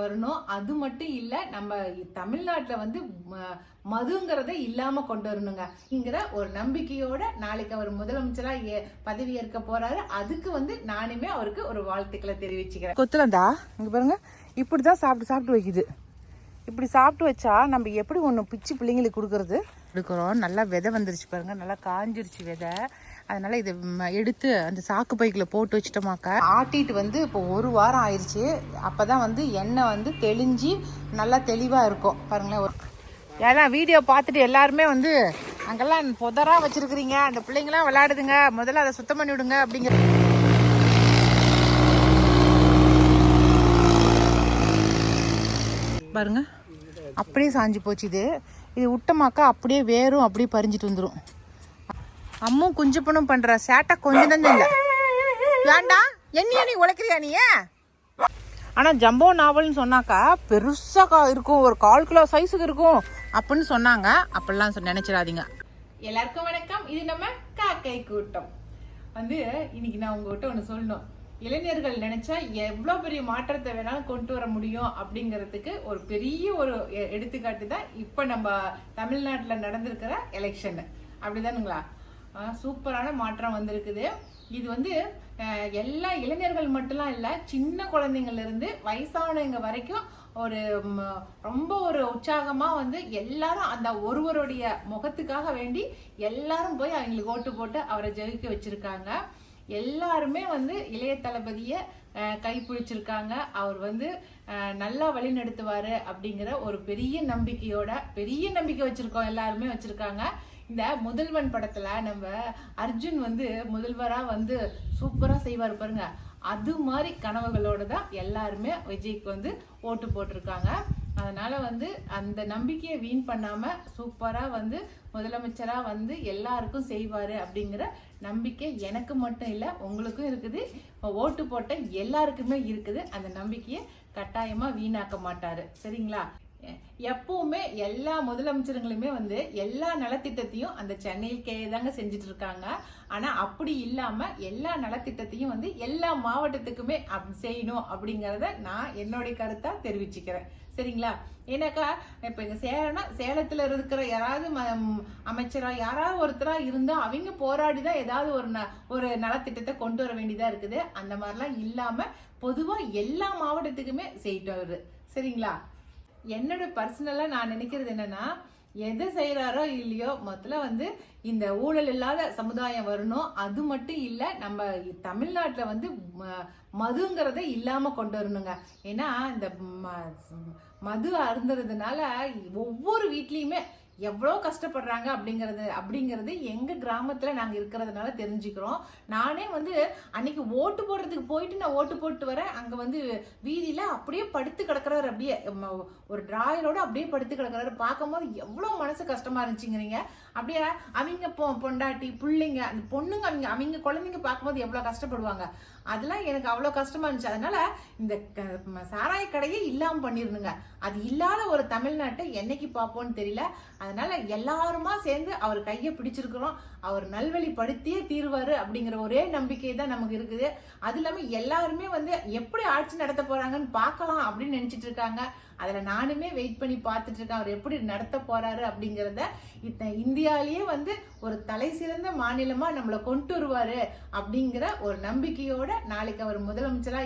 வரணும். அது மட்டும் இல்ல, நம்ம தமிழ்நாட்டுல வந்து மதுங்கிறத இல்லாம கொண்டு வரணுங்கிற ஒரு நம்பிக்கையோட நாளைக்கு அவர் முதலமைச்சரா பதவி ஏற்க போறாரு. அதுக்கு வந்து நானுமே அவருக்கு ஒரு வாழ்த்துக்களை தெரிவிச்சுக்கிறேன். கொத்துலந்தா இங்க பாருங்க, இப்படிதான் சாப்பிட்டு வைக்குது. இப்படி சாப்பிட்டு வச்சா நம்ம எப்படி ஒன்று பிச்சு பிள்ளைங்களுக்கு கொடுக்குறோம். நல்லா விதை வந்துருச்சு பாருங்க, நல்லா காஞ்சிருச்சு விதை. அதனால இதை எடுத்து அந்த சாக்கு பைக்குல போட்டு வச்சுட்டோமாக்கா. ஆட்டிட்டு வந்து இப்போ 1 வாரம் ஆயிடுச்சு. அப்பதான் வந்து எண்ணெய் வந்து தெளிஞ்சு நல்லா தெளிவா இருக்கும் பாருங்களேன். ஏன்னா வீடியோ பார்த்துட்டு எல்லாருமே வந்து அங்கெல்லாம் புதரா வச்சிருக்கிறீங்க, அந்த பிள்ளைங்களாம் விளையாடுதுங்க, முதல்ல அதை சுத்தம் பண்ணி விடுங்க அப்படிங்கிற பாருங்க. அப்படியே சாஞ்சு போச்சு. இது விட்டமாக்கா அப்படியே வேரும் அப்படியே பறிஞ்சிட்டு வந்துடும். அம்மும் குஞ்சு பொண்ணும் பண்ற சேட்டை கொஞ்சம் தான் இல்லை. ஏண்டா என்னைய நீ உழைக்கிறியா நீ? ஆனா ஜம்போ நாவல்னு சொன்னாக்கா பெருசா இருக்கும், ஒரு 1/4 கிலோ சைஸுக்கு இருக்கும் அப்படின்னு சொன்னாங்க. அப்படிலாம் நினைச்சிடாதீங்க. எல்லாருக்கும் வணக்கம். இது நம்ம காக்கை கூட்டம். வந்து இன்னைக்கு நான் உங்ககிட்ட ஒண்ணு சொல்லணும். இளைஞர்கள் நினைச்சா எவ்வளவு பெரிய மாற்றத்தை வேணாலும் கொண்டு வர முடியும் அப்படிங்கிறதுக்கு ஒரு பெரிய ஒரு எடுத்துக்காட்டு தான் இப்ப நம்ம தமிழ்நாட்டுல நடந்திருக்கிற எலெக்ஷன். அப்படிதானுங்களா? சூப்பரான மாற்றம் வந்திருக்குது. இது வந்து எல்லா இளைஞர்கள் மட்டும்லாம் இல்லை, சின்ன குழந்தைங்கள்ல இருந்து வயசானவங்க வரைக்கும் ஒரு ரொம்ப ஒரு உற்சாகமா வந்து எல்லாரும் அந்த ஒருவருடைய முகத்துக்காக வேண்டி எல்லாரும் போய் அவங்களுக்கு ஓட்டு போட்டு அவரை ஜெயிக்க வச்சிருக்காங்க. எல்லாருமே வந்து இளைய தளபதிய கைப்பிடிச்சிருக்காங்க. அவர் வந்து நல்லா வழி நடத்துவாரு அப்படிங்கிற ஒரு பெரிய நம்பிக்கை வச்சிருக்கோம், எல்லாருமே வச்சிருக்காங்க. இந்த முதல்வன் படத்துல நம்ம அர்ஜுன் வந்து முதல்வரா வந்து சூப்பரா செய்வார் பாருங்க. அது மாதிரி கனவுகளோட தான் எல்லாருமே விஜய்க்கு வந்து ஓட்டு போட்டிருக்காங்க. அதனால வந்து அந்த நம்பிக்கையை வீண் பண்ணாம சூப்பரா வந்து முதலமைச்சரா வந்து எல்லாருக்கும் செய்வாரு அப்படிங்கிற நம்பிக்கை எனக்கு மட்டும் இல்ல, உங்களுக்கும் இருக்குது, ஓட்டு போட்ட எல்லாருக்குமே இருக்குது. அந்த நம்பிக்கையை கட்டாயமா வீணாக்க மாட்டாரு. சரிங்களா? எப்பவுமே எல்லா முதலமைச்சர்களுமே வந்து எல்லா நலத்திட்டத்தையும் அந்த சென்னைக்கே தாங்க செஞ்சுட்டு இருக்காங்க. ஆனா அப்படி இல்லாம எல்லா நலத்திட்டத்தையும் வந்து எல்லா மாவட்டத்துக்குமே செய்யணும் அப்படிங்கறத நான் என்னுடைய கருத்தா தெரிவிச்சுக்கிறேன். சரிங்களா? ஏன்னாக்கா இப்ப இங்க சேலத்துல இருக்கிற யாராவது அமைச்சரா யாராவது ஒருத்தரா இருந்தா அவங்க போராடிதான் ஏதாவது ஒரு நலத்திட்டத்தை கொண்டு வர வேண்டியதா இருக்குது. அந்த மாதிரிலாம் இல்லாம பொதுவா எல்லா மாவட்டத்துக்குமே செய்யிட்டு. சரிங்களா? என்னோட பர்சனலா நான் நினைக்கிறது என்னன்னா, எதை செய்யறாரோ இல்லையோ முதல்ல வந்து இந்த ஊழல் இல்லாத சமுதாயம் வரணும். அது மட்டும் இல்ல, நம்ம தமிழ்நாட்டுல வந்து மதுங்கிறத இல்லாம கொண்டு வரணுங்க. ஏன்னா இந்த மது அருந்துறதுனால ஒவ்வொரு வீட்லயுமே எவ்வளோ கஷ்டப்படுறாங்க அப்படிங்கிறது எங்க கிராமத்துல நாங்க இருக்கிறதுனால தெரிஞ்சுக்கிறோம். நானே வந்து அன்னைக்கு ஓட்டு போடுறதுக்கு போயிட்டு நான் ஓட்டு போட்டு வரேன். அங்க வந்து வீதியில அப்படியே படுத்து கிடக்குறாரு, அப்படியே ஒரு டிராயரோட அப்படியே படுத்து கிடக்குறாரு. பார்க்கும்போது எவ்வளவு மனசு கஷ்டமா இருந்துச்சுங்கிறீங்க. அப்படியே அவங்க பொண்டாட்டி பிள்ளைங்க அந்த பொண்ணுங்க அவங்க குழந்தைங்க பார்க்கும்போது எவ்வளவு கஷ்டப்படுவாங்க. அதெல்லாம் எனக்கு அவ்வளவு கஷ்டமா இருந்துச்சு. அதனால இந்த சாராய கடையே இல்லாம பண்ணிருந்துங்க. அது இல்லாத ஒரு தமிழ்நாட்டை என்னைக்கு பார்ப்போம்னு தெரியல. அதனால எல்லாருமா சேர்ந்து அவர் கையை பிடிச்சிருக்கிறோம். அவர் நல்வழிப்படுத்தியே தீர்வாரு அப்படிங்கிற ஒரே நம்பிக்கை தான் நமக்கு இருக்குது. அது இல்லாம எல்லாருமே வந்து எப்படி ஆட்சி நடத்த போறாங்கன்னு பார்க்கலாம் அப்படின்னு நினைச்சிட்டு இருக்காங்க. அதுல நானுமே வெயிட் பண்ணி பார்த்துட்டு இருக்கேன், அவர் எப்படி நடத்த போறாரு அப்படிங்கிறத. இந்தியாலேயே வந்து ஒரு தலை சிறந்த மாநிலமா நம்மளை கொண்டு வருவாரு அப்படிங்கிற ஒரு நம்பிக்கையோட நாளைக்கு அவர் முதலமைச்சரா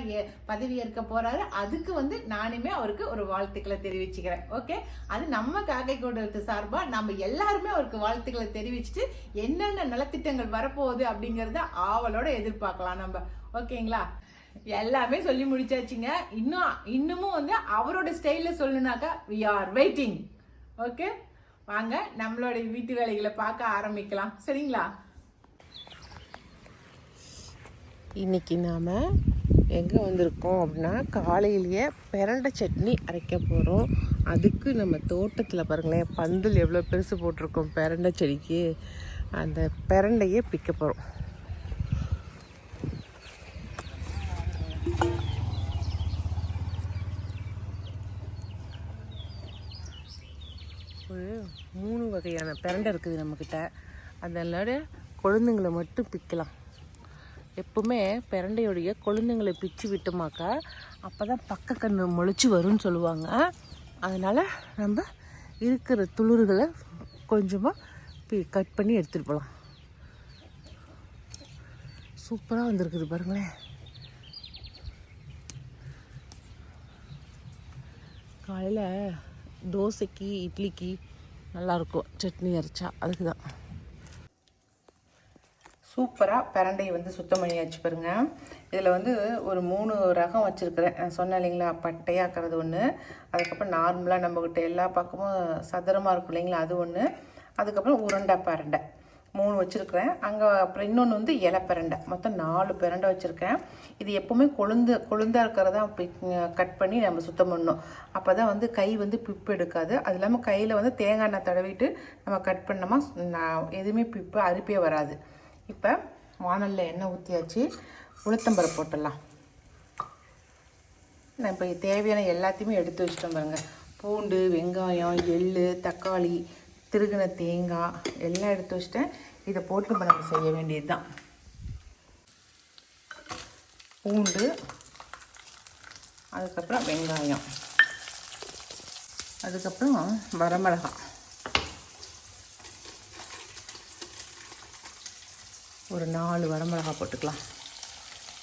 பதவி ஏற்க போறாரு. அதுக்கு வந்து நானுமே அவருக்கு ஒரு வாழ்த்துக்களை தெரிவிச்சுக்கிறேன். ஓகே, அது நம்ம காக்கை கூட்டத்து சார்பா நம்ம எல்லாருமே அவருக்கு வாழ்த்துக்களை தெரிவிச்சுட்டு என்னென்ன நலத்திட்டங்கள் வரப்போகுது அப்படிங்கறத ஆவலோட எதிர்பார்க்கலாம் நம்ம. ஓகேங்களா? எல்லாமே சொல்லி முடிச்சாச்சுங்க. இன்னமும் வந்து அவரோட ஸ்டைல்ல சொல்லணும்னாக்கா we are waiting. ஓகே, வாங்க நம்மளோட வீட்டு வேலைகளை பார்க்க ஆரம்பிக்கலாம். சரிங்களா? இன்னைக்கு நாம எங்கே வந்திருக்கோம் அப்படின்னா, காலையிலேயே பிரண்டை சட்னி அரைக்க போகிறோம். அதுக்கு நம்ம தோட்டத்தில் பாருங்களேன், பந்தல் எவ்வளோ பெருசு போட்டிருக்கோம் பிரண்டை செடிக்கு. அந்த பிரண்டையே பிக்க போகிறோம். ஒரு 3 வகையான பிரண்டை இருக்குது நம்மக்கிட்ட. அதனால கொழுந்துங்களை மட்டும் பிக்கலாம். எப்பவுமே பிரண்டையுடைய கொழுந்துங்களை பிச்சு விட்டோமாக்கா அப்போ தான் பக்கக்கன்று முளைச்சி வரும்னு சொல்லுவாங்க. அதனால் நம்ம இருக்கிற துளிர்களை கொஞ்சமாக கட் பண்ணி எடுத்துகிட்டு போகலாம். சூப்பராக வந்திருக்குது பாருங்களேன். காலையில் தோசைக்கு இட்லிக்கு நல்லாயிருக்கும் சட்னி அரைச்சா. அதுக்கு தான். சூப்பராக பிரண்டையை வந்து சுத்தம் பண்ணியாச்சு பாருங்க. இதில் வந்து ஒரு 3 ரகம் வச்சுருக்கிறேன். நான் சொன்னேன் இல்லைங்களா, பட்டையாக்கிறது ஒன்று, அதுக்கப்புறம் நார்மலாக நம்மக்கிட்ட எல்லா பக்கமும் சதுரமாக இருக்கும் இல்லைங்களா, அது ஒன்று, அதுக்கப்புறம் உருண்டை பிரண்டை 3 வச்சுருக்கிறேன். அங்கே அப்புறம் இன்னொன்று வந்து இலை பிரண்டை, மொத்தம் 4 பிரண்டை வச்சுருக்கேன். இது எப்போவுமே கொழுந்தாக இருக்கிறதா கட் பண்ணி நம்ம சுத்தம் பண்ணணும். அப்போ தான் வந்து கை வந்து பிப்பு எடுக்காது. அது இல்லாமல் கையில் வந்து தேங்காய் எண்ணெய் தடவிட்டு நம்ம கட் பண்ணோமா எதுவுமே பிப்பு அரிப்பே வராது. இப்போ வானலில் எண்ணெய் ஊற்றியாச்சு. உளுத்தம்பருப்பு போட்டுடலாம். நான் இப்போ தேவையான எல்லாத்தையுமே எடுத்து வச்சுட்டோம் பாருங்க. பூண்டு, வெங்காயம், எள்ளு, தக்காளி, திருகின தேங்காய் எல்லாம் எடுத்து வச்சுட்டேன். இதை போட்டு இப்போ நம்ம செய்ய வேண்டியது தான். பூண்டு, அதுக்கப்புறம் வெங்காயம், அதுக்கப்புறம் வரமிளகாய், ஒரு 4 வரமிளகாய் போட்டுக்கலாம்.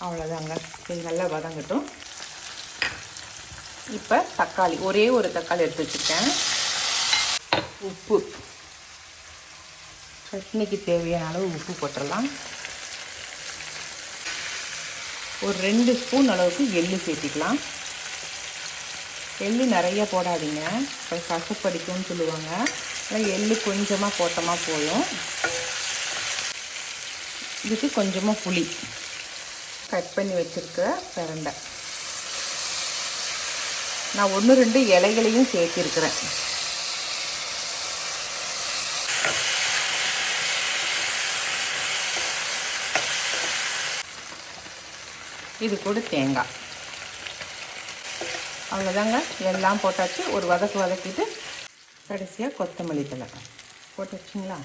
அவ்வளோதாங்க. இது நல்லா வதங்கட்டும். இப்போ தக்காளி, ஒரே ஒரு தக்காளி எடுத்து வச்சுருக்கேன். உப்பு, சட்னிக்கு தேவையான அளவு உப்பு போட்டுடலாம். ஒரு 2 ஸ்பூன் அளவுக்கு எள்ளு சேர்த்திக்கலாம். எள்ளு நிறைய போடாதீங்க, அப்புறம் கசப்படிக்கும்னு சொல்லுவாங்க. ஆனால் எள்ளு கொஞ்சமாக போட்டோமா போதும். இதுக்கு கொஞ்சமாக புளி, கட் பண்ணி வச்சுருக்கிற பிரண்டை, நான் 1-2 இலைகளையும் சேர்த்திருக்கிறேன். இது கூட தேங்காய். அவ்வளோதாங்க. எல்லாம் போட்டாச்சு. ஒரு வதக்கிட்டு கடைசியாக கொத்தமல்லி தழை போட்டு வச்சிங்களா,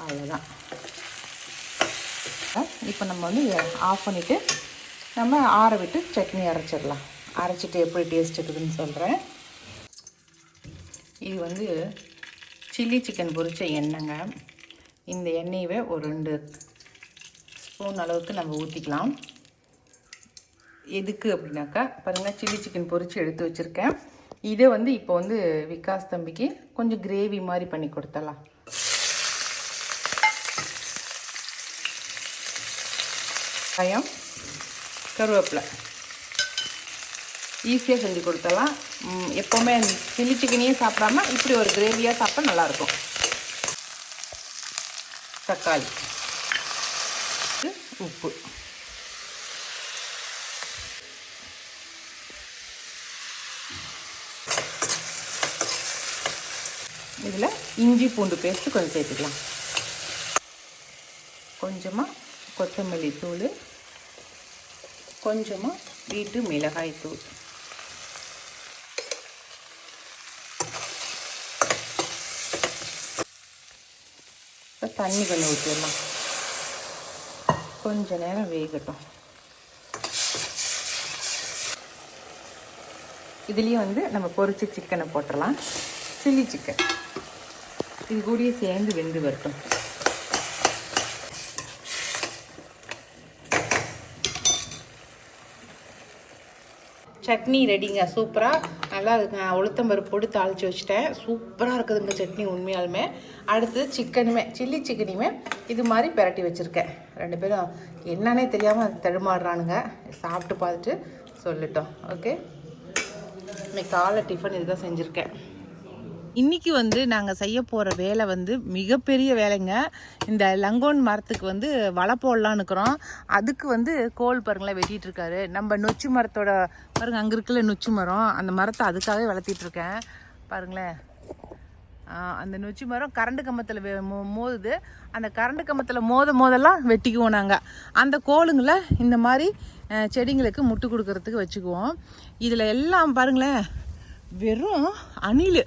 அவ்வளோதான். இப்போ நம்ம வந்து ஆஃப் பண்ணிவிட்டு நம்ம ஆற விட்டு சட்னி அரைச்சிடலாம். அரைச்சிட்டு எப்படி டேஸ்ட் இருக்குதுன்னு சொல்கிறேன். இது வந்து சில்லி சிக்கன் பொரிச்ச எண்ணெய்ங்க. இந்த எண்ணெயவே ஒரு 2 ஸ்பூன் அளவுக்கு நம்ம ஊற்றிக்கலாம். எதுக்கு அப்படின்னாக்கா பாருங்கள், சில்லி சிக்கன் பொரித்து எடுத்து வச்சுருக்கேன். இதை வந்து இப்போ வந்து விகாஸ் தம்பிக்கு கொஞ்சம் கிரேவி மாதிரி பண்ணி கொடுத்துடலாம். வெங்காயம், கருவேப்பிலை ஈஸியாக செஞ்சு கொடுத்துடலாம். எப்போவுமே சில்லி சிக்கனையே சாப்பிடாம இப்படி ஒரு கிரேவியாக சாப்பிட்டா நல்லாயிருக்கும். தக்காளி, உப்பு, இதில் இஞ்சி பூண்டு பேஸ்ட்டு கொஞ்சம் சேர்த்துக்கலாம். கொஞ்சமாக கொத்தமல்லி தூள், கொஞ்சமாக வீட்டு மிளகாய் தூள், தண்ணி கொஞ்சம் ஊற்றிடலாம். கொஞ்ச நேரம் வேகட்டும். இதுலேயும் வந்து நம்ம பொரிச்ச சிக்கனை போட்டுடலாம். சில்லி சிக்கன் இது கூடயே சேர்ந்து வெந்து வரட்டும். சட்னி ரெடிங்க. சூப்பராக நல்லா இருக்குங்க. உளுத்தம்பருப்பு போட்டு தாளித்து வச்சுட்டேன். சூப்பராக இருக்குதுங்க சட்னி உண்மையாலுமே. அடுத்து சிக்கனுமே, சில்லி சிக்கனையுமே இது மாதிரி பிரட்டி வச்சுருக்கேன். 2 பேரும் என்னன்னே தெரியாமல் தடுமாடுறானுங்க. சாப்பிட்டு பார்த்துட்டு சொல்லட்டும். ஓகே, இன்னைக்கு காலை டிஃபன் இதுதான் செஞ்சுருக்கேன். இன்றைக்கி வந்து நாங்கள் செய்ய போகிற வேலை வந்து மிகப்பெரிய வேலைங்க. இந்த லங்கோன் மரத்துக்கு வந்து வலை போடலான்னு இருக்கிறோம். அதுக்கு வந்து கோல் பாருங்களேன் வெட்டிகிட்டு இருக்காரு. நம்ம நொச்சி மரத்தோட பாருங்கள், அங்கே இருக்குல்ல நொச்சி மரம், அந்த மரத்தை அதுக்காகவே வளர்த்திட்ருக்கேன் பாருங்களேன். அந்த நொச்சி மரம் கரண்டு கம்பத்தில் மோதுது. அந்த கரண்டு கம்பத்தில் மோதெல்லாம் வெட்டிக்குவோம் நாங்கள். அந்த கோலுங்களை இந்த மாதிரி செடிங்களுக்கு முட்டு கொடுக்கறதுக்கு வச்சுக்குவோம். இதில் எல்லாம் பாருங்களேன் வெறும் அணில்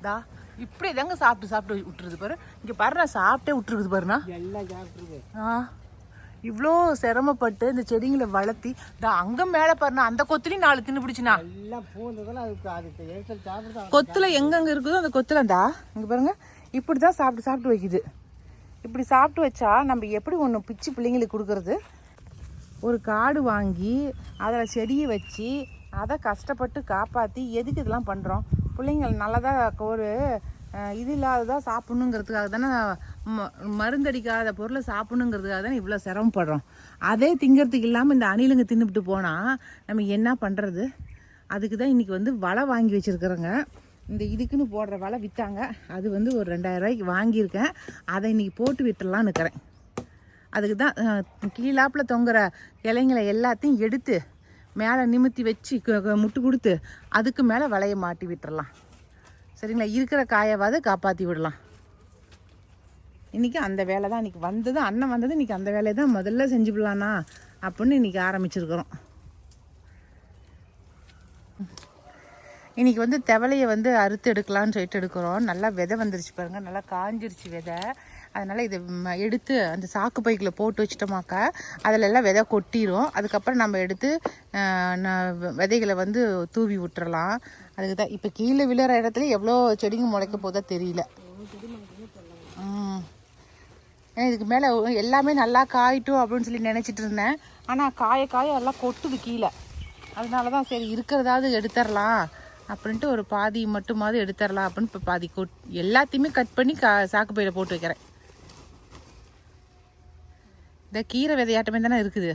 தா இப்படி தாங்க சாப்பிட்டு விட்டுருது பாரு. இங்கே பாரு, நான் சாப்பிட்டே விட்டுருக்குது பாருண்ணா. எல்லாம் சாப்பிட்ருக்கு. இவ்வளோ சிரமப்பட்டு இந்த செடிங்களை வளர்த்தி அங்கே மேலே பாருண்ணா அந்த கொத்துலையும் 4 தின்னு பிடிச்சினா கொத்துல எங்கெங்க இருக்குதோ அந்த கொத்துல இந்தா இங்கே பாருங்க இப்படி தான் சாப்பிட்டு வைக்குது. இப்படி சாப்பிட்டு வச்சா நம்ம எப்படி ஒன்று பிச்சு பிள்ளைங்களுக்கு கொடுக்கறது? ஒரு காடு வாங்கி அதில் செடியை வச்சு அதை கஷ்டப்பட்டு காப்பாற்றி எதுக்கு இதெல்லாம் பண்ணுறோம்? பிள்ளைங்கள் நல்லதாக ஒரு இது இல்லாததாக சாப்பிட்ணுங்கிறதுக்காக தானே, மருந்தடிக்காத பொருளை சாப்பிட்ணுங்கிறதுக்காக தானே இவ்வளோ சிரமப்படுறோம். அதே திங்கிறதுக்கு இல்லாமல் இந்த அணிலுங்க தின்னுபிட்டு போனால் நம்ம என்ன பண்ணுறது? அதுக்கு தான் இன்றைக்கி வந்து வலை வாங்கி வச்சுருக்குறோங்க. இந்த இதுக்குன்னு போடுற வலை விற்றாங்க, அது வந்து ஒரு 2000 ரூபாய்க்கு வாங்கியிருக்கேன். அதை இன்றைக்கி போட்டு விட்டுடலான்னு இருக்கிறேன். அதுக்கு தான் கீழாப்பில் தொங்குற இலைங்களை எல்லாத்தையும் எடுத்து மேலே நிமித்தி வச்சு முட்டு கொடுத்து அதுக்கு மேலே வலையை மாட்டி விட்டுறலாம். சரிங்களா? இருக்கிற காயவாது காப்பாற்றி விடலாம். இன்றைக்கி அந்த வேலை தான் இன்றைக்கி வந்தது, அண்ணன் வந்தது இன்றைக்கி அந்த வேலையை தான் முதல்ல செஞ்சு விடலான்னா அப்படின்னு இன்றைக்கி ஆரம்பிச்சிருக்கிறோம். இன்றைக்கி வந்து தெவலையை வந்து அறுத்து எடுக்கலான்னு சொல்லிட்டு எடுக்கிறோம். நல்லா விதை வந்துருச்சு பாருங்கள், நல்லா காஞ்சிருச்சு விதை. அதனால் இதை எடுத்து அந்த சாக்கு பைக்கில் போட்டு வச்சிட்டோமாக்கா அதில் எல்லாம் விதை கொட்டிடும். அதுக்கப்புறம் நம்ம எடுத்து விதைகளை வந்து தூவி விட்டுறலாம். அதுக்கு தான் இப்போ கீழே விழுற இடத்துல எவ்வளோ செடிங்க முளைக்க போதா தெரியல. ஏன்னா இதுக்கு மேலே எல்லாமே நல்லா காயிட்டும் அப்படின்னு சொல்லி நினச்சிட்டு இருந்தேன். ஆனால் காய எல்லாம் கொட்டுது கீழே. அதனால தான் சரி இருக்கிறதாவது எடுத்துடலாம் அப்படின்ட்டு ஒரு பாதி மட்டுமாவது எடுத்துடலாம் அப்படின்னு இப்போ பாதி எல்லாத்தையுமே கட் பண்ணி சாக்கு பையில் போட்டு வைக்கிறேன். இந்த கீரை விதையாட்டமே தானே இருக்குது.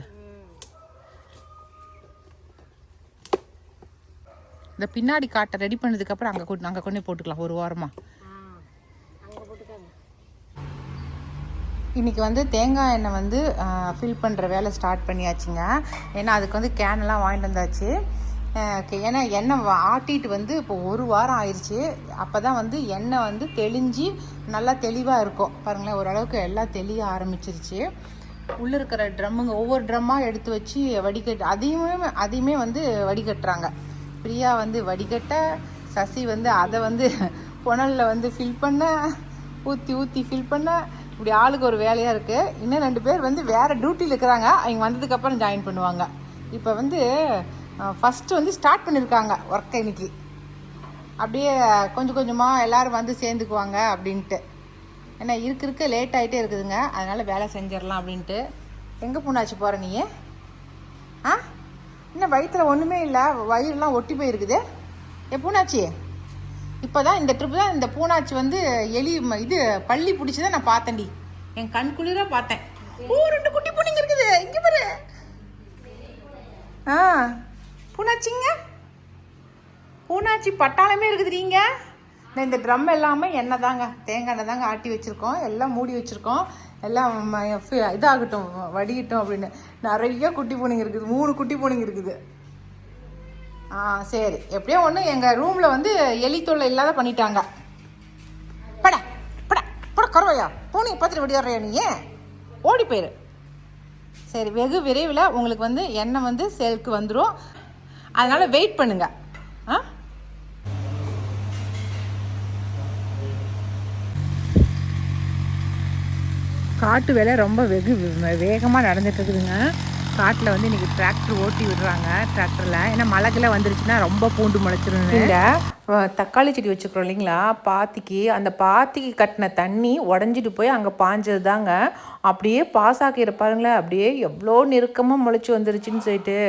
இந்த பின்னாடி காட்டை ரெடி பண்ணதுக்கப்புறம் அங்கே கொண்டு போட்டுக்கலாம் ஒரு வாரமாக. இன்றைக்கி வந்து தேங்காய் எண்ணெய் வந்து ஃபில் பண்ணுற வேலை ஸ்டார்ட் பண்ணியாச்சுங்க. ஏன்னா அதுக்கு வந்து கேனெல்லாம் வாங்கிட்டு வந்தாச்சு. ஏன்னா எண்ணெய் ஆட்டிட்டு வந்து இப்போ 1 வாரம் ஆயிடுச்சு. அப்போ தான் வந்து எண்ணெய் வந்து தெளிஞ்சு நல்லா தெளிவாக இருக்கும். பாருங்களேன், ஓரளவுக்கு எல்லாம் தெளிய ஆரம்பிச்சிருச்சு. உள்ளே இருக்கிற ட்ரம்முங்க ஒவ்வொரு ட்ரம்மாக எடுத்து வச்சு அதையுமே வந்து வடிகட்டுறாங்க. பிரியா வந்து வடிகட்ட, சசி வந்து அதை வந்து புனலில் வந்து ஃபில் பண்ண, ஊற்றி ஃபில் பண்ண, இப்படி ஆளுக்கு ஒரு வேலையாக இருக்குது. இன்னும் 2 பேர் வந்து வேறு டியூட்டியில் இருக்கிறாங்க. அவங்க வந்ததுக்கப்புறம் ஜாயின் பண்ணுவாங்க. இப்போ வந்து ஃபஸ்ட்டு வந்து ஸ்டார்ட் பண்ணியிருக்காங்க ஒர்க்கை இன்னைக்கு. அப்படியே கொஞ்சம் கொஞ்சமாக எல்லோரும் வந்து சேர்ந்துக்குவாங்க அப்படின்ட்டு. ஏன்னா இருக்க லேட் ஆகிட்டே இருக்குதுங்க, அதனால் வேலை செஞ்சிடலாம் அப்படின்ட்டு. எங்கே பூனாச்சு போகிற நீ? இன்னும் வயிற்றில் ஒன்றுமே இல்லை, வயிறுலாம் ஒட்டி போயிருக்குது. பூனாச்சி இப்போ தான் இந்த ட்ரிப்பு தான் இந்த பூனாச்சி வந்து இது பள்ளி பிடிச்சி தான் நான் பார்த்தேன்டி. என் கண் குளிராக பார்த்தேன். 2 குட்டி பூனைங்க இருக்குது இங்கே பாரு. பூனாச்சிங்க, பூனாச்சி பட்டாளமே இருக்குது. நீங்கள் இந்த ட்ரம் எல்லாமே எண்ணெய் தாங்க, தேங்காய் எண்ணெய் தாங்க ஆட்டி வச்சுருக்கோம். எல்லாம் மூடி வச்சுருக்கோம். எல்லாம் இதாகட்டும், வடிகட்டும் அப்படின்னு. நிறைய குட்டி பூனைங்க இருக்குது, 3 குட்டி பூனைங்க இருக்குது. சரி, எப்படியோ ஒன்று எங்கள் ரூமில் வந்து எலி தொல்லை இல்லாத பண்ணிட்டாங்க. பட கருவையா பூனையை பார்த்துட்டு விடியாடுறியா நீ? ஓடி போயிரு. சரி, வெகு விரைவில் உங்களுக்கு வந்து எண்ணெய் வந்து சேலுக்கு வந்துடும். அதனால் வெயிட் பண்ணுங்க. காட்டு வேலை ரொம்ப வேகமாக நடந்துட்டு இருக்குதுங்க. காட்டில் வந்து இன்றைக்கி டிராக்டர் ஓட்டி விடுறாங்க. டிராக்டரில் ஏன்னா மழைக்கெல்லாம் வந்துருச்சுன்னா ரொம்ப பூண்டு முளைச்சிருங்க. இல்லை, தக்காளி செடி வச்சுக்கிறோம் இல்லைங்களா, பாத்திக்கு. அந்த பாத்திக்கு கட்டின தண்ணி உடஞ்சிட்டு போய் அங்கே பாஞ்சது தாங்க. அப்படியே பாசாக்கிற பாருங்களேன், அப்படியே எவ்வளோ நெருக்கமாக முளைச்சி வந்துருச்சுன்னு சொல்லிட்டு.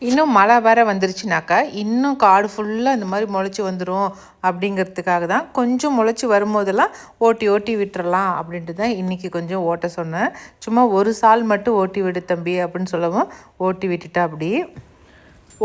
இன்னும் மழை வேற வந்துருச்சுனாக்கா இன்னும் காடு ஃபுல்லாக இந்த மாதிரி முளைச்சி வந்துடும் அப்படிங்கிறதுக்காக தான் கொஞ்சம் முளைச்சி வரும்போதெல்லாம் ஓட்டி விட்டுறலாம் அப்படின்ட்டு தான் இன்றைக்கி கொஞ்சம் ஓட்ட சொன்னேன். சும்மா ஒரு சால் மட்டும் ஓட்டி விடு தம்பி அப்படின்னு சொல்லவும் ஓட்டி விட்டுட்டா. அப்படி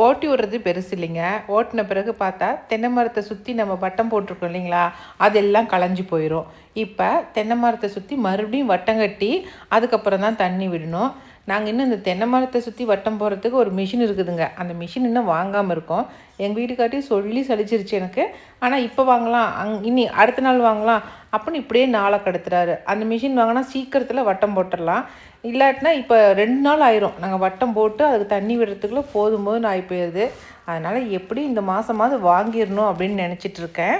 ஓட்டி விடுறது பெருசு இல்லைங்க. ஓட்டின பிறகு பார்த்தா தென்னை மரத்தை சுற்றி நம்ம வட்டம் போட்டிருக்கோம் இல்லைங்களா, அதெல்லாம் களைஞ்சி போயிடும். இப்போ தென்னை மரத்தை சுற்றி மறுபடியும் வட்டம் கட்டி அதுக்கப்புறம் தான் தண்ணி விடணும். நாங்கள் இன்னும் இந்த தென்னை மரத்தை சுற்றி வட்டம் போகிறதுக்கு ஒரு மிஷின் இருக்குதுங்க. அந்த மிஷின் இன்னும் வாங்காமல் இருக்கோம். எங்கள் வீட்டுக்காட்டி சொல்லி சலிச்சிருச்சு எனக்கு. ஆனால் இப்போ வாங்கலாம், இனி அடுத்த நாள் வாங்கலாம் அப்படின்னு இப்படியே நாளை கடத்துறாரு. அந்த மிஷின் வாங்கினா சீக்கிரத்தில் வட்டம் போட்டுடலாம். இல்லாட்டினா இப்போ 2 நாள் ஆயிரும் நாங்கள் வட்டம் போட்டு அதுக்கு தண்ணி விடுறதுக்குள்ளே போதும் ஆகி போயிடுது. அதனால் எப்படி இந்த மாதமாவது வாங்கிடணும் அப்படின்னு நினச்சிட்ருக்கேன்.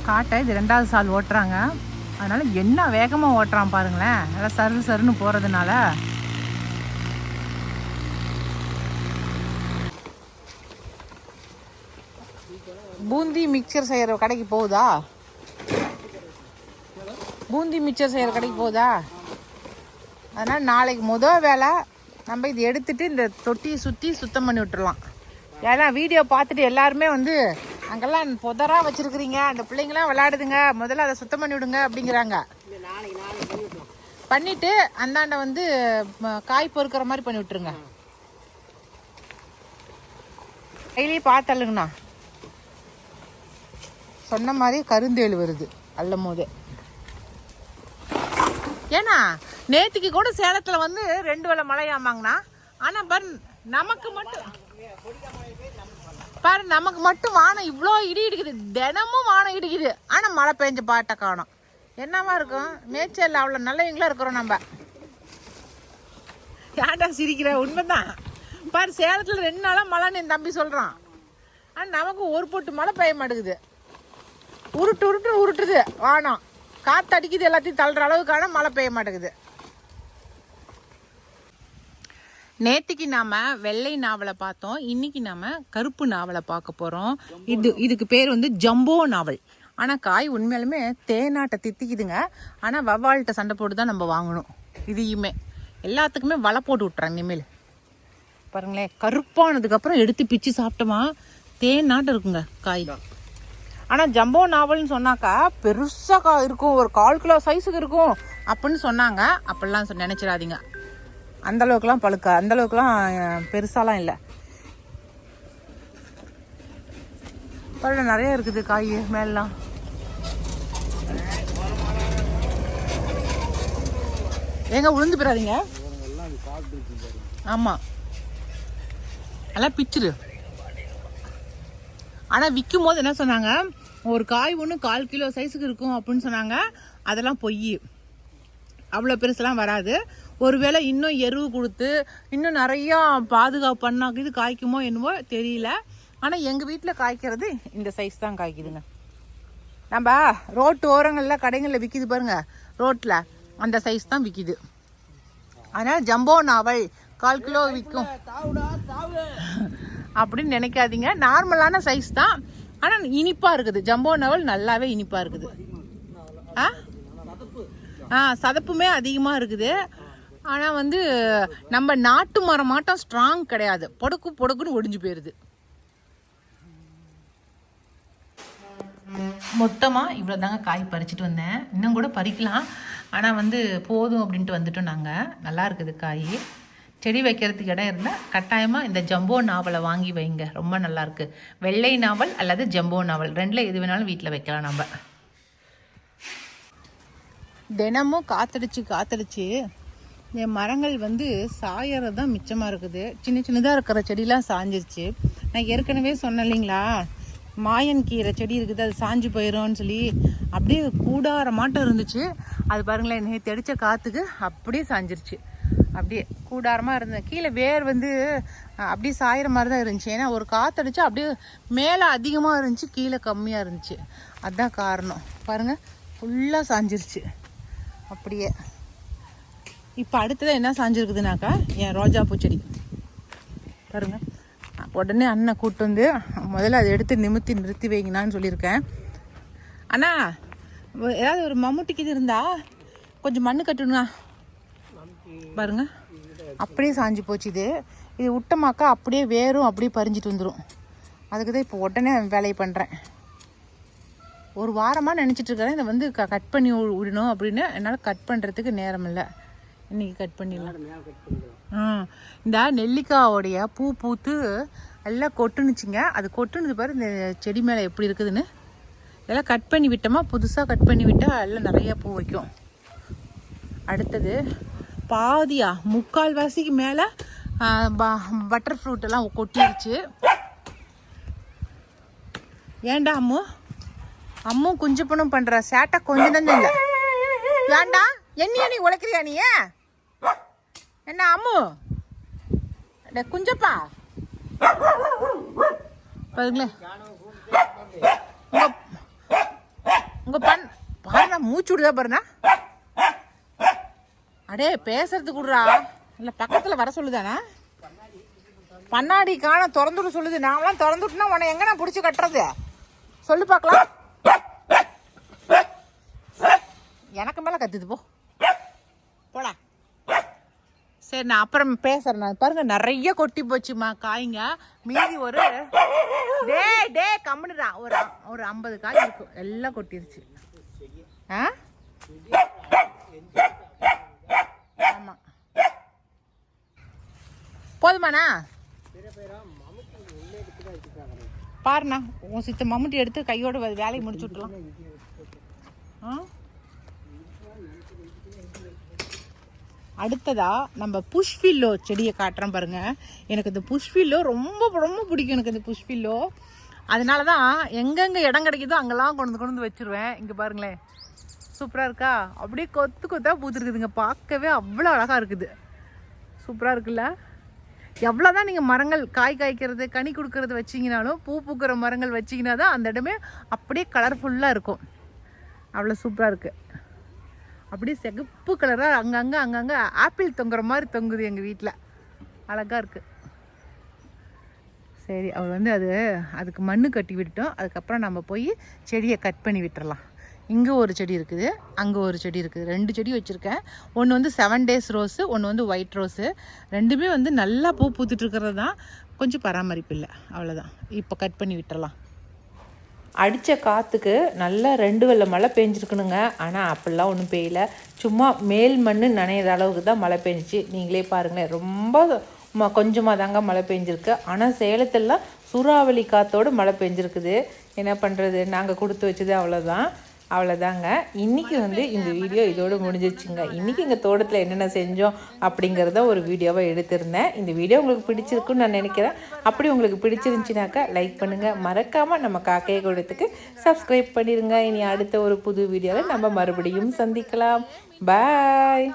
காட்டை இது 2வது சால் ஓட்டுறாங்க. அதனால் என்ன வேகமாக ஓட்டுறான் பாருங்களேன். நல்லா சரு சருன்னு போகிறதுனால. பூந்தி மிக்சர் செய்கிற கடைக்கு போகுதா? பூந்தி மிக்சர் செய்கிற கடைக்கு போகுதா? அதனால் நாளைக்கு முதல் வேலை நம்ம இது எடுத்துகிட்டு இந்த தொட்டியை சுற்றி சுத்தம் பண்ணி விட்டுறலாம். ஏன்னா வீடியோ பார்த்துட்டு எல்லாருமே வந்து அங்கெல்லாம் புதராக வச்சுருக்குறீங்க, அந்த பிள்ளைங்களாம் விளையாடுதுங்க, முதல்ல அதை சுத்தம் பண்ணி விடுங்க அப்படிங்கிறாங்க. பண்ணிவிட்டு அந்தாண்ட வந்து காய் பொறுக்கிற மாதிரி பண்ணி விட்டுருங்க. டெய்லி பார்த்தல்லுங்கண்ணா. சொன்ன மாதிரி கருந்தேழு வருது அள்ளும் போதே. ஏன்னா நேற்றுக்கு கூட சேலத்தில் வந்து 2 வேளை மழையாமாங்கண்ணா. ஆனால் பாரு நமக்கு மட்டும் வானம் இவ்வளோ இடி இடிக்குது. தினமும் வானம் இடிக்குது. ஆனால் மழை பெஞ்ச பாட்டை காணும். என்னவா இருக்கும்? மேய்ச்சல் அவ்வளோ நல்லவங்களா இருக்கிறோம் நம்ம. ஏன்டா சிரிக்கிற? உண்மைதான். பாரு சேலத்தில் 2 நாளாக மழைன்னு என் தம்பி சொல்கிறான். ஆனால் நமக்கு ஒரு பொட்டு மழை பெய்ய மாட்டேங்குது. உருட்டுது வானம். காற்று அடிக்குது, எல்லாத்தையும் தள்ளுற அளவுக்கான மழை பெய்ய மாட்டேங்குது. நேற்றுக்கு நாம் வெள்ளை நாவலை பார்த்தோம். இன்றைக்கி நாம் கருப்பு நாவலை பார்க்க போகிறோம். இதுக்கு பேர் வந்து ஜம்போ நாவல். ஆனால் காய் உண்மையாலுமே தேனாட்டை தித்திக்குதுங்க. ஆனால் வவ்வால்கிட்ட சண்டை போட்டு தான் நம்ம வாங்கணும். இதையுமே எல்லாத்துக்குமே வலை போட்டு விட்றாங்க இனிமேல். பாருங்களேன், கருப்பானதுக்கப்புறம் எடுத்து பிச்சு சாப்பிட்டோமா தேனாட்டம் இருக்குங்க காய். ஆனால் ஜம்போ நாவல்னு சொன்னாக்கா பெருசாக இருக்கும், ஒரு 1/4 கிலோ சைஸுக்கு இருக்கும் அப்படின்னு சொன்னாங்க. அப்படிலாம் நினச்சிடாதீங்க. அந்தளவுக்குலாம் அந்தளவுக்குலாம் பெருசாலாம் இல்லை. பரவாயில்ல, நிறைய இருக்குது காய் மேலாம். ஏங்க உளுந்து போயிடாதீங்க. ஆமாம், எல்லாம் பிச்சிரு. ஆனால் விற்கும் போது என்ன சொன்னாங்க, ஒரு காய் ஒன்று 1/4 கிலோ சைஸுக்கு இருக்கும் அப்படின்னு சொன்னாங்க. அதெல்லாம் பொய். அவ்வளோ பெருசெல்லாம் வராது. ஒருவேளை இன்னும் எருவு கொடுத்து இன்னும் நிறையா பாதுகாப்பு பண்ணாக்கு இது காய்க்குமோ என்னமோ தெரியல. ஆனால் எங்கள் வீட்டில் காய்க்கிறது இந்த சைஸ் தான் காய்க்குதுங்க. நம்ம ரோட்டு ஓரங்களில் கடைகளில் விற்கிது பாருங்க, ரோட்டில் அந்த சைஸ் தான் விற்கிது. அதனால் ஜம்போ நாவல் 1/4 கிலோ விற்கும் அப்படின்னு நினைக்காதீங்க. நார்மலான சைஸ் தான். ஆனால் இனிப்பாக இருக்குது. ஜம்போ நாவல் நல்லாவே இனிப்பாக இருக்குது. சதப்புமே அதிகமாக இருக்குது. ஆனால் வந்து நம்ம நாட்டு மரம் மாட்டம் ஸ்ட்ராங் கிடையாது. பொடுக்குன்னு ஒடிஞ்சு போயிடுது. மொத்தமாக இவ்வளோ தாங்க காய் பறிச்சுட்டு வந்தேன். இன்னும் கூட பறிக்கலாம். ஆனால் வந்து போதும் அப்படின்ட்டு வந்துட்டோம் நாங்கள். நல்லா இருக்குது காய். செடி வைக்கிறதுக்கு இடம் இருந்தால் கட்டாயமாக இந்த ஜம்போ நாவலை வாங்கி வைங்க. ரொம்ப நல்லாயிருக்கு. வெள்ளை நாவல் அல்லது ஜம்போ நாவல் 2ல் எது வேணாலும் வீட்டில் வைக்கலாம். நம்ம தினமும் காத்தடிச்சு என் மரங்கள் வந்து சாயறது தான் மிச்சமாக இருக்குது. சின்னதாக இருக்கிற செடியெலாம் சாஞ்சிருச்சு. நான் ஏற்கனவே சொன்னேன் இல்லைங்களா, மாயன் கீரை செடி இருக்குது, அது சாஞ்சு போயிடும்னு சொல்லி. அப்படியே கூடார மாட்டம் இருந்துச்சு. அது பாருங்களேன், நேற்று அடித்த காற்றுக்கு அப்படியே சாஞ்சிருச்சு. அப்படியே கூடாரமாக இருந்தது. கீழே வேர் வந்து அப்படியே சாயிற மாதிரி தான் இருந்துச்சு. ஏன்னா ஒரு காற்றடிச்சா அப்படியே மேலே அதிகமாக இருந்துச்சு, கீழே கம்மியாக இருந்துச்சு. அதுதான் காரணம். பாருங்கள், ஃபுல்லாக சாஞ்சிருச்சு அப்படியே. இப்போ அடுத்ததான் என்ன சாஞ்சிருக்குதுனாக்கா என் ரோஜா பூச்செடி பாருங்கள். உடனே அண்ணன் கூப்பிட்டு வந்து முதல்ல அதை எடுத்து நிறுத்தி வைங்கண்ணான்னு சொல்லியிருக்கேன். அண்ணா, ஏதாவது ஒரு மம்முட்டிக்கு இது இருந்தால் கொஞ்சம் மண்ணு கட்டணுங்க. பாருங்க, அப்படியே சாஞ்சு போச்சு. இது விட்டமாக்கா அப்படியே வேரும் அப்படியே பறிஞ்சிட்டு வந்துடும். அதுக்கு தான் இப்போ உடனே வேலையை பண்ணுறேன். ஒரு வாரமாக நினச்சிட்ருக்கிறேன் இதை வந்து கட் பண்ணி விடணும் அப்படின்னு. என்னால் கட் பண்ணுறதுக்கு நேரம் இல்லை. இன்றைக்கி கட் பண்ணிடலாம். இந்த நெல்லிக்காயோடைய பூ பூத்து எல்லாம் கொட்டுனுச்சுங்க. அது கொட்டுனது பாரு இந்த செடி மேலே எப்படி இருக்குதுன்னு. இதெல்லாம் கட் பண்ணி விட்டோமா, புதுசாக கட் பண்ணி விட்டால் எல்லாம் நிறையா பூ வைக்கும். அடுத்தது பாதியா 3/4 வாசிக்கு மேலே பட்டர் ஃப்ரூட் எல்லாம் கொட்டிடுச்சு. ஏண்டா அம்மு குஞ்சப்பனும் பண்ணுற சேட்டை கொஞ்சம் தான் இல்லை. ஏண்டா என்னையா நீ உழைக்கிறியா நீ? என்ன அம்மு குஞ்சப்பா பாருங்களேன், உங்க பாருண்ணா மூச்சு விடுதா பாருண்ணா. அடே பேசுறது கூடுறா. இல்லை பக்கத்தில் வர சொல்லுதானா? பண்ணாடி காண திறந்துட்டு சொல்லுது. நாங்களாம் திறந்துட்டுனா உன்னை எங்க நான் பிடிச்சி கட்டுறது சொல்லு பார்க்கலாம். எனக்கு மேலே கத்துது போ போடா. சரி நான் அப்புறம் பேசுறேன். நான் பாருங்க நிறைய கொட்டி போச்சுமா காய்ங்க. மீதி ஒரு டே கம்முனுடா ஒரு 50 காய் இருக்கும். எல்லாம் கொட்டிருச்சு. ஆ ஆமா போதுமாண்ணா? பாருண்ணா உன் சித்த மம்முட்டி எடுத்து கையோட வேலையை முடிச்சு விட்டுலாம். அடுத்ததா நம்ம புஷ்பில்லோ செடியை காட்டுறோம் பாருங்க. எனக்கு இந்த புஷ்பில்லோ ரொம்ப ரொம்ப பிடிக்கும். எனக்கு இந்த புஷ்பில்லோ அதனால தான் எங்கெங்கே இடம் கிடைக்குதோ அங்கெல்லாம் கொண்டு வந்து வச்சுருவேன். இங்கே பாருங்களேன் சூப்பராக இருக்கா? அப்படியே கொத்து கொத்தாக பூத்துருக்குதுங்க. பார்க்கவே அவ்வளோ அழகாக இருக்குது. சூப்பராக இருக்குல்ல? எவ்வளோ தான் நீங்கள் மரங்கள் காய் காய்க்கிறது கனி கொடுக்கறது வச்சிங்கனாலும் பூ பூக்கிற மரங்கள் வச்சிங்கன்னா தான் அந்த இடமே அப்படியே கலர்ஃபுல்லாக இருக்கும். அவ்வளோ சூப்பராக இருக்குது. அப்படியே சிகப்பு கலராக அங்கங்கே ஆப்பிள் தொங்குற மாதிரி தொங்குது எங்கள் வீட்டில். அழகாக இருக்குது. சரி அவள் அதுக்கு மண் கட்டி விட்டுட்டோம். அதுக்கப்புறம் நம்ம போய் செடியை கட் பண்ணி விட்டுறலாம். இங்கே ஒரு செடி இருக்குது, அங்கே ஒரு செடி இருக்குது. 2 செடி வச்சுருக்கேன். ஒன்று 7 days ரோஸு, ஒன்று ஒயிட் ரோஸு. ரெண்டுமே நல்லா பூ பூத்துட்ருக்கிறது தான். கொஞ்சம் பராமரிப்பு இல்லை, அவ்வளோதான். இப்போ கட் பண்ணி விட்டுறலாம். அடித்த காற்றுக்கு நல்லா 2 வெள்ளை மழை பெஞ்சிருக்கணுங்க. ஆனால் அப்படிலாம் ஒன்றும் பெய்யல. சும்மா மேல் மண் நனையிற அளவுக்கு தான் மழை பெஞ்சிச்சு. நீங்களே பாருங்களேன், ரொம்ப கொஞ்சமாக தாங்க மழை பெஞ்சிருக்கு. ஆனால் சேலத்திலலாம் சூறாவளி காற்றோடு மழை பெஞ்சிருக்குது. என்ன பண்ணுறது, நாங்கள் கொடுத்து வச்சது அவ்வளோதாங்க. இன்றைக்கி இந்த வீடியோ இதோடு முடிஞ்சிருச்சுங்க. இன்றைக்கி எங்கள் தோட்டத்தில் என்னென்ன செஞ்சோம் அப்படிங்கிறத ஒரு வீடியோவை எடுத்திருந்தேன். இந்த வீடியோ உங்களுக்கு பிடிச்சிருக்குன்னு நான் நினைக்கிறேன். அப்படி உங்களுக்கு பிடிச்சிருந்துச்சினாக்கா லைக் பண்ணுங்கள். மறக்காமல் நம்ம காக்கையை கூடத்துக்கு சப்ஸ்கிரைப் பண்ணிடுங்க. இனி அடுத்த ஒரு புது வீடியோவில் நம்ம மறுபடியும் சந்திக்கலாம். பாய்.